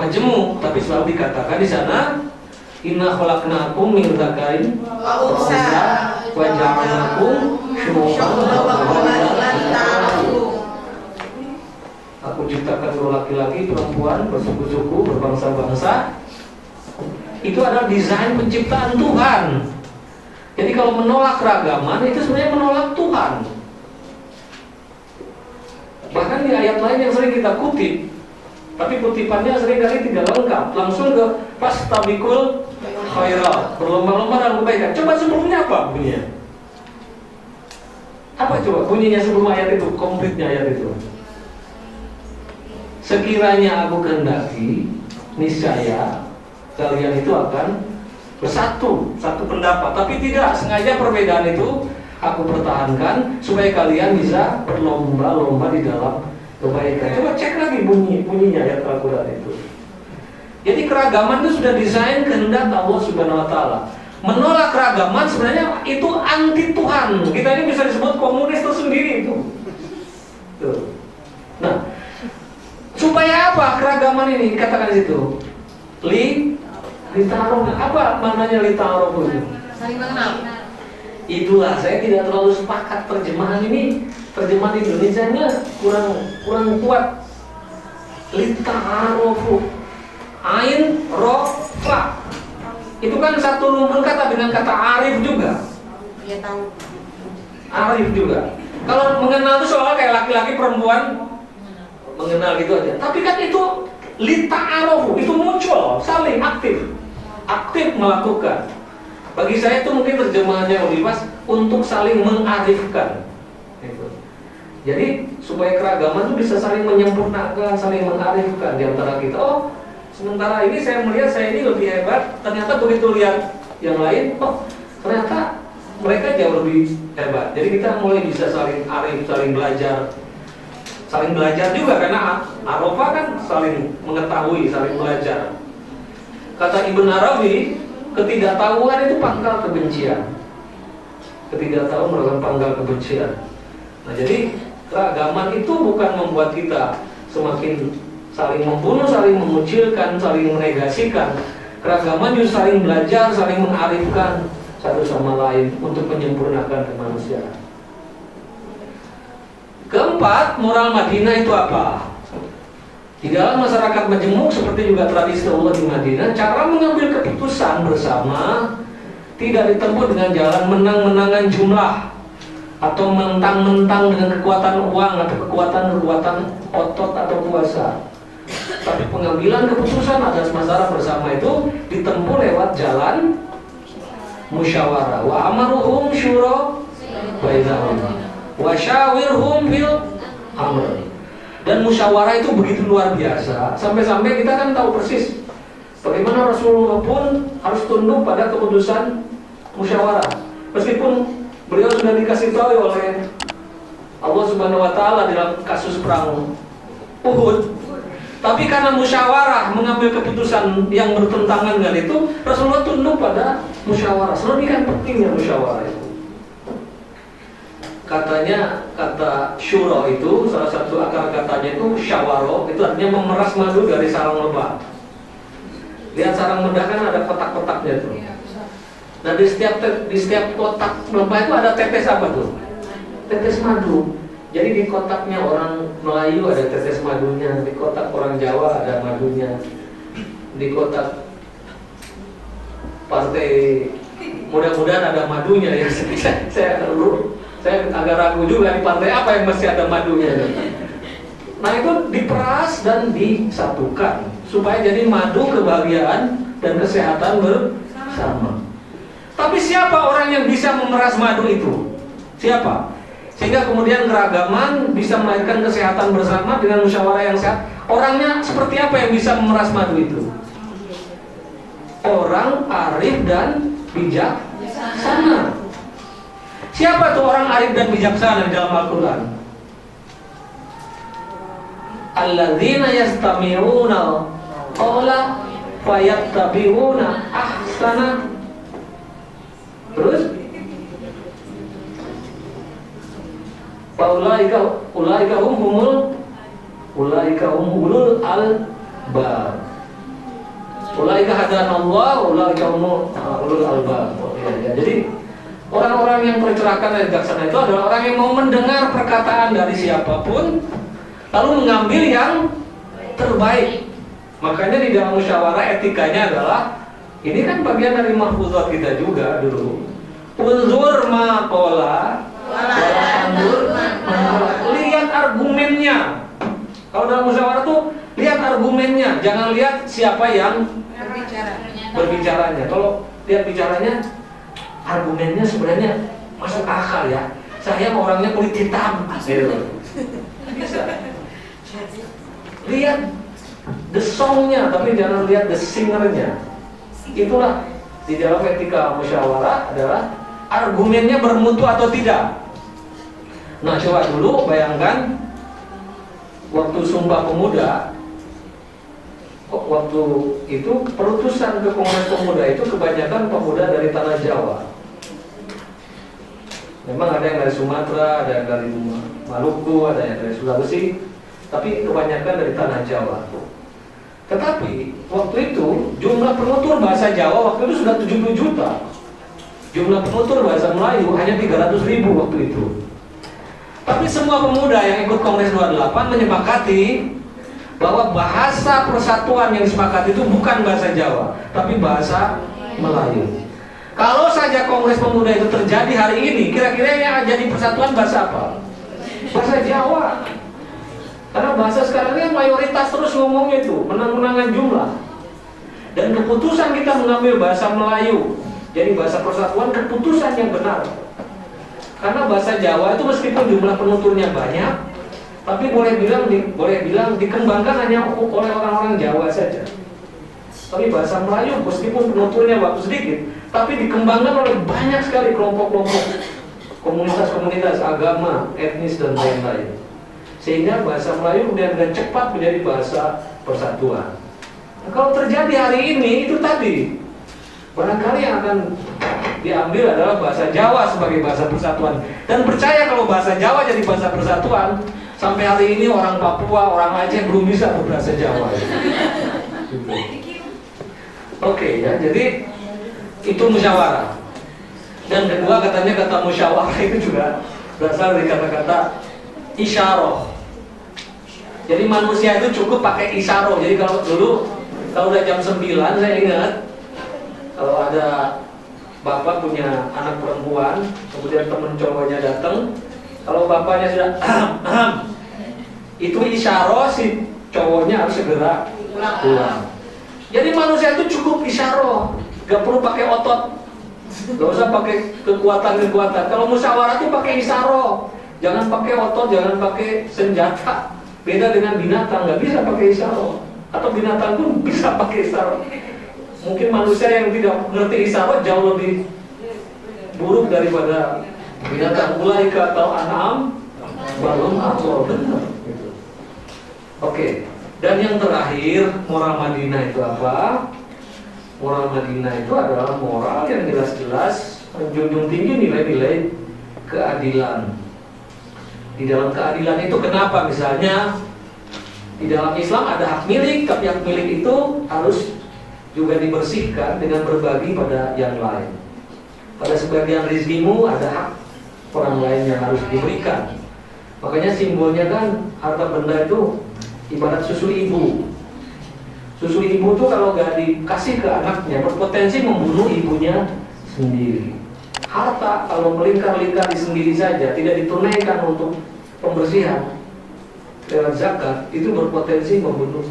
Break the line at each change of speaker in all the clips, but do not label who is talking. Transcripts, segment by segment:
majemuk, tapi selalu dikatakan di sana inna khalaqnakum min dzakarin wa unsa wa ja'alnakum syu'uban wa qabaila. Aku ciptakan laki-laki, perempuan, bersuku-suku, berbangsa-bangsa. Itu adalah desain penciptaan Tuhan. Jadi kalau menolak keragaman itu sebenarnya menolak Tuhan. Bahkan di ayat lain yang sering kita kutip, tapi kutipannya seringkali tidak lengkap, langsung ke fastabiqul khairat, berlomba-lomba dalam kebaikan. Coba sebelumnya apa bunyinya? Apa coba bunyinya sebelum ayat itu, komplitnya ayat itu? Sekiranya aku kehendaki, niscaya kalian itu akan bersatu, satu pendapat. Tapi tidak, sengaja perbedaan itu aku pertahankan supaya kalian bisa berlomba-lomba di dalam kebaikan. Coba cek lagi bunyinya ayat Al-Quran itu. Jadi keragaman itu sudah desain kehendak Allah Subhanahu Wa Taala. Menolak keragaman sebenarnya itu anti Tuhan. Kita ini bisa disebut komunis tersendiri itu. Tuh. Nah, supaya apa keragaman ini dikatakan di situ? Litarof. Apa maknanya litarof itu?
Saling mengenal.
Itulah saya tidak terlalu sepakat terjemahan ini. Terjemahan Indonesianya kurang kuat. Litarofu. Ain rofa. Itu kan satu rumpun kata dengan kata arif juga.
Dia tahu.
Arif juga. Kalau mengenal itu soal kayak laki-laki perempuan mengenal gitu aja. Tapi kan itu lita'arofu, itu muncul, saling aktif melakukan. Bagi saya itu mungkin terjemahannya lebih pas untuk saling mengarifkan. Gitu. Jadi supaya keragaman itu bisa saling menyempurnakan, saling mengarifkan di antara kita. Oh, sementara ini saya melihat saya ini lebih hebat. Ternyata begitu lihat yang lain, oh ternyata mereka jauh lebih hebat. Jadi kita mulai bisa saling arif, saling belajar juga karena Arafah kan saling mengetahui, saling belajar. Kata Ibn Arabi, ketidaktahuan itu pangkal kebencian. Ketidaktahuan merupakan pangkal kebencian. Nah, jadi keragaman itu bukan membuat kita semakin saling membunuh, saling mengucilkan, saling menegasikan. Keragaman justru saling belajar, saling mengarifkan satu sama lain untuk menyempurnakan kemanusiaan. Keempat, moral Madinah itu apa? Di dalam masyarakat majemuk seperti juga tradisi Allah di Madinah, cara mengambil keputusan bersama tidak ditempuh dengan jalan menang-menangan jumlah atau mentang-mentang dengan kekuatan uang atau kekuatan otot atau kuasa. Tapi pengambilan keputusan atas masalah bersama itu ditempuh lewat jalan musyawarah. Wa amaruhum syura bainahum wa syawirhum fil amr. Dan musyawarah itu begitu luar biasa, sampai-sampai kita kan tahu persis bagaimana Rasulullah pun harus tunduk pada keputusan musyawarah. Meskipun beliau sudah dikasih tahu oleh Allah Subhanahu Wa Taala dalam kasus perang Uhud, tapi karena musyawarah mengambil keputusan yang bertentangan dengan itu, Rasulullah tunduk pada musyawarah. Sedemikian pentingnya musyawarah itu. Katanya kata syuro itu salah satu akar katanya itu syawaro, itu artinya memeras madu dari sarang lebah. Lihat sarang lebah kan ada kotak-kotaknya tuh. Nah di setiap kotak lebah itu ada tetes apa tuh? Tetes madu. Jadi di kotaknya orang Melayu ada tetes madunya, di kotak orang Jawa ada madunya, di kotak partai mudah-mudahan ada madunya ya. Saya agak ragu juga di partai apa yang masih ada madunya. Nah itu diperas dan disatukan supaya jadi madu kebahagiaan dan kesehatan bersama. Tapi siapa orang yang bisa memeras madu itu? Siapa? Sehingga kemudian keragaman bisa melahirkan kesehatan bersama dengan musyawarah yang sehat. Orangnya seperti apa yang bisa memeras madu itu? Orang arif dan bijaksana. Siapa tuh orang arif dan bijaksana di dalam Al-Quran? Alladzina yastami'una qawla fayattabi'una ahsana. Terus ulaika hum ulul albab. Ulaika hadanallah, ulaika ulul albab. Jadi orang-orang yang tercerahkan dan bijaksana itu adalah orang yang mau mendengar perkataan dari siapapun, lalu mengambil yang terbaik. Makanya di dalam musyawarah etikanya adalah, ini kan bagian dari mahfuzat kita juga dulu. Unzur ma qala walandur, lihat argumennya. Kalau dalam musyawarah tuh lihat argumennya, jangan lihat siapa yang berbicaranya. Kalau lihat bicaranya, argumennya sebenarnya masuk akal ya. Saya orangnya kulit hitam, gitu. Bisa. Lihat the songnya, tapi jangan lihat the singernya. Itulah di dalam etika musyawarah adalah argumennya bermutu atau tidak. Nah, coba dulu bayangkan waktu Sumpah Pemuda, waktu itu perutusan ke Kongres Pemuda itu kebanyakan pemuda dari tanah Jawa. Memang ada yang dari Sumatera, ada yang dari Maluku, ada yang dari Sulawesi, tapi kebanyakan dari tanah Jawa. Tetapi waktu itu jumlah penutur bahasa Jawa waktu itu sudah 70 juta. Jumlah penutur bahasa Melayu hanya 300.000 waktu itu. Tapi semua pemuda yang ikut Kongres 28 menyepakati bahwa bahasa persatuan yang disepakati itu bukan bahasa Jawa, tapi bahasa Melayu. Kalau saja Kongres Pemuda itu terjadi hari ini, kira-kira yang jadi persatuan bahasa apa? Bahasa Jawa. Karena bahasa sekarang ini mayoritas terus ngomongnya itu, menang-menangan jumlah. Dan keputusan kita mengambil bahasa Melayu, jadi bahasa persatuan, keputusan yang benar. Karena bahasa Jawa itu meskipun jumlah penuturnya banyak, tapi boleh bilang dikembangkan hanya oleh orang-orang Jawa saja. Tapi bahasa Melayu meskipun penuturnya waktu sedikit, tapi dikembangkan oleh banyak sekali kelompok-kelompok, komunitas-komunitas agama, etnis dan lain-lain. Sehingga bahasa Melayu kemudian dengan cepat menjadi bahasa persatuan. Nah, kalau terjadi hari ini itu tadi, barangkali yang akan diambil adalah bahasa Jawa sebagai bahasa persatuan. Dan percaya kalau bahasa Jawa jadi bahasa persatuan, sampai hari ini orang Papua, orang Aceh belum bisa berbahasa Jawa. Oke, ya, jadi itu musyawarah. Dan kedua katanya kata musyawarah itu juga berasal dari kata-kata isyarah. Jadi manusia itu cukup pakai isyarah. Jadi kalau dulu, kalau udah jam 9 saya ingat, kalau ada bapak punya anak perempuan, kemudian teman cowoknya datang, kalau bapaknya sudah itu isyarah si cowoknya harus segera pulang. Jadi manusia itu cukup isyarah, gak perlu pakai otot, gak usah pakai kekuatan-kekuatan. Kalau musyawarah itu pakai isyarah, jangan pakai otot, jangan pakai senjata. Beda dengan binatang, gak bisa pakai isyarah. Atau binatang pun bisa pakai isyarah. Mungkin manusia yang tidak mengerti isyarah jauh lebih buruk daripada binatang. Ulaika atau an'am balum atau benar. Oke. Dan yang terakhir, moral Madinah itu apa? Moral Madinah itu adalah moral yang jelas-jelas menjunjung tinggi nilai-nilai keadilan. Di dalam keadilan itu kenapa? Misalnya di dalam Islam ada hak milik, tapi hak milik itu harus juga dibersihkan dengan berbagi pada yang lain. Pada sebagian rezekimu ada hak orang lain yang harus diberikan. Makanya simbolnya kan harta benda itu ibarat susu ibu. Susu ibu tuh kalau nggak dikasih ke anaknya berpotensi membunuh ibunya sendiri. Harta kalau melingkar-lingkar di sendiri saja tidak ditunaikan untuk pembersihan lewat zakat, itu berpotensi membunuh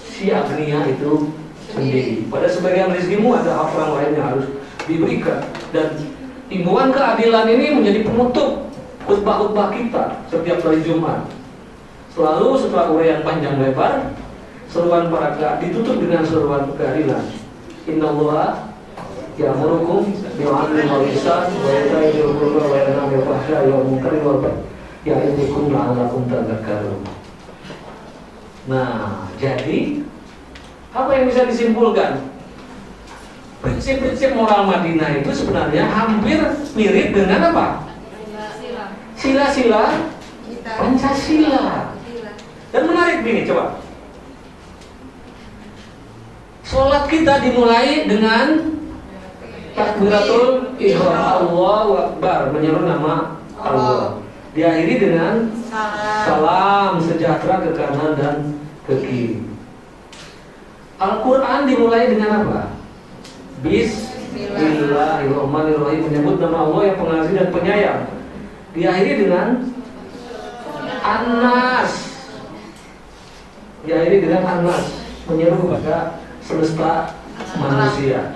si agniya itu sendiri. Pada sebagian rezekimu ada hak orang lain yang harus diberikan. Dan himbauan keadilan ini menjadi penutup khutbah-khutbah kita setiap hari Jumat. Selalu setelah uraian panjang lebar, seruan para ditutup dengan seruan keadilan. Innallaha ya'murukum bil 'adli wal ihsan wa ita'i dzil qurba wa yanha 'anil fahsya'i wal munkari wal baghi ya'idukum la'allakum tadhakkarun. Nah, jadi apa yang bisa disimpulkan? Prinsip-prinsip moral Madinah itu sebenarnya hampir mirip dengan apa? Sila-sila Pancasila. Dan menarik gini, coba Sholat kita dimulai dengan takbiratul ihram, Allahu Akbar, menyeru nama Allah. Diakhiri dengan salam sejahtera ke kanan dan ke kiri. Al-Quran dimulai dengan apa? Bismillahirrahmanirrahim, menyebut nama Allah yang pengasih dan penyayang. Diakhiri dengan An-Nas. Diakhiri dengan An-Nas, menyeru kepada semesta manusia.